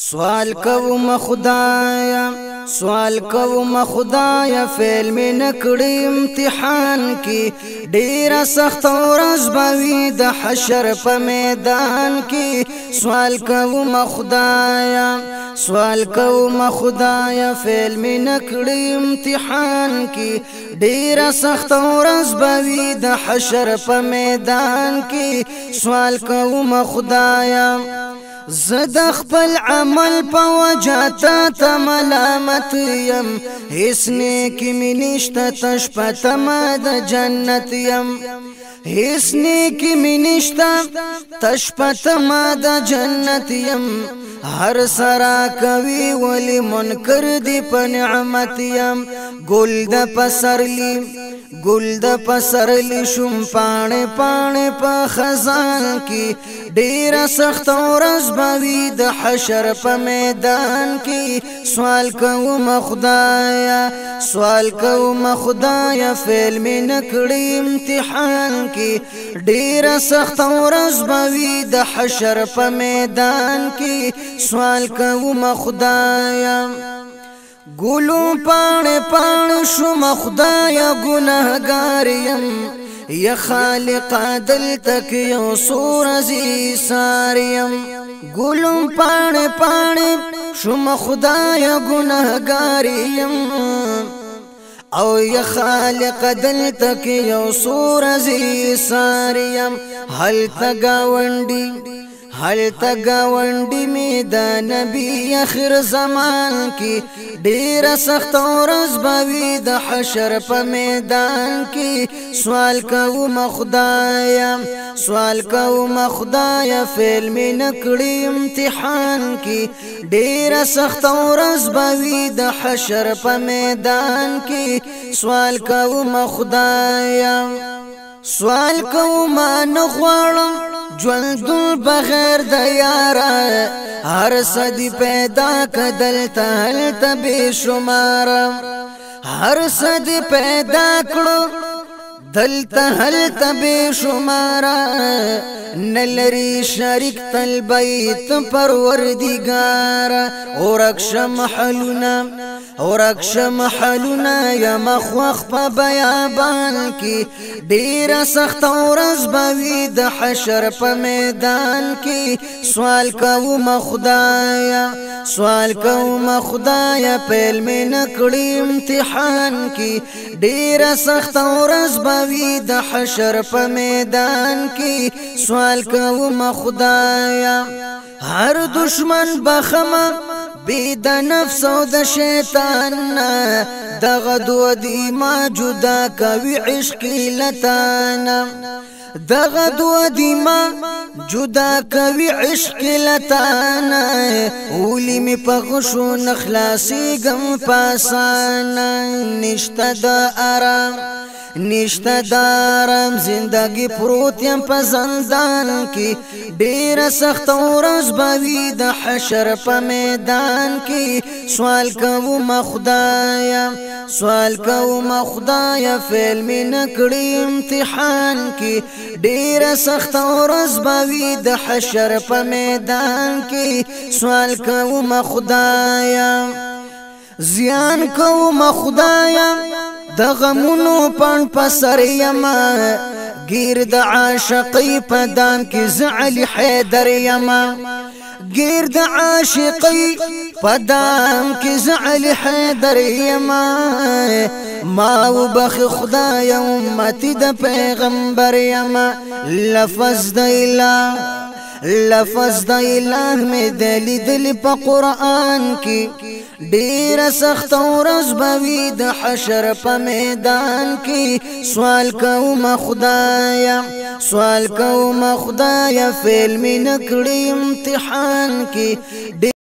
سوال کوم خدایا سوال کوم خدایا فعل می نکړی امتحان کی ډیر سخت ورځ بوي د حشر په میدان کی سوال کوم خدایا سوال کوم خدایا فعل می نکړی امتحان کی ډیر سخت ورځ بوي د حشر په میدان کی سوال کوم خدایا زد خپل عمل په وجاتا ته ملامت یم هیڅ نیکی می نشته تش پته ما د جنت یم هیڅ نیکی می نشته تش پته ما د جنت یم هر سرا کوي ولی منکر دی په نعمت یم ګل د پسرلی ګل د پسرلی شوم پاڼې پاڼې په خزان کی ډیر سخت ورځ بوي د حشر په میدان کی سوال کوم خدایا سوال کوم خدایا فعل می نکړی امتحان کی ډیر سخت ورځ بوي د حشر په میدان کی سوال کوم خدایا ګلو پاڼې پاڼې شوم خدایا ګناهګار یم یا خالق عدل تک یو سورزی ساریم ګلو پاڼې پاڼې شوم خدایا ګناهګار یم او یا خالق عدل تک یو سورزی ساریم هل تگاونډي هل تگاونډي می د نبی اخر زمان کی ډیر سخت ورځ بوي د حشر په میدان کی سوال کوم خدایا سوال کوم خدایا فعل می نکړی امتحان کی ډیر سخت ورځ بوي د حشر په میدان کی سوال کوم خدایا سوال کوم نه غواړم ژوند بغیر د یارا هر صدی پیدا کدل تهل بے شمار هر صدی پیدا کړو دلته هلته بے شمار نلری شریک تل بیت پروردگار اورکش محلونا اورکش محلونا یا مخوخ په بیابان کی ډیر سخت ورځ بوي د حشر په میدان کی سوال کوم خدایا سوال کوم خدایا فعل می نکړی امتحان کی ډیر سخت ورځ بوي د حشر په میدان کی سوال کوم خدایا هر دشمن بخمه بی د نفس او د شیطان دغه دو دی ما جدا کوي عشق لتانا دغه دو دی ما جدا کوي عشق لتانا اولی می پغشو نخلاصی گم پاسانا نشته د آرام نشته دارم زندگی پروت یم په زندان کی ډیر سخت ورځ بوي د حشر په میدان کی سوال کوم خدایا سوال کوم خدایا فعل می نکړی امتحان کی ډیر سخت ورځ بوي د حشر په میدان کی سوال کوم خدایا زیان کوم خدایا د غمونو پن پسر یما گیر د عاشقی پدام کی زعلی حیدر یما گیر د عاشقی پدام کی زعلی حیدر یما ما وبخ خدای امتی د پیغمبر یما لفظ د اله لفظ د اله می دلی دلی په قرآن کی ډیر سخت ورځ بوي د حشر په میدان کی سوال کوم خدایا سوال کوم خدایا فعل می نکړی امتحان کی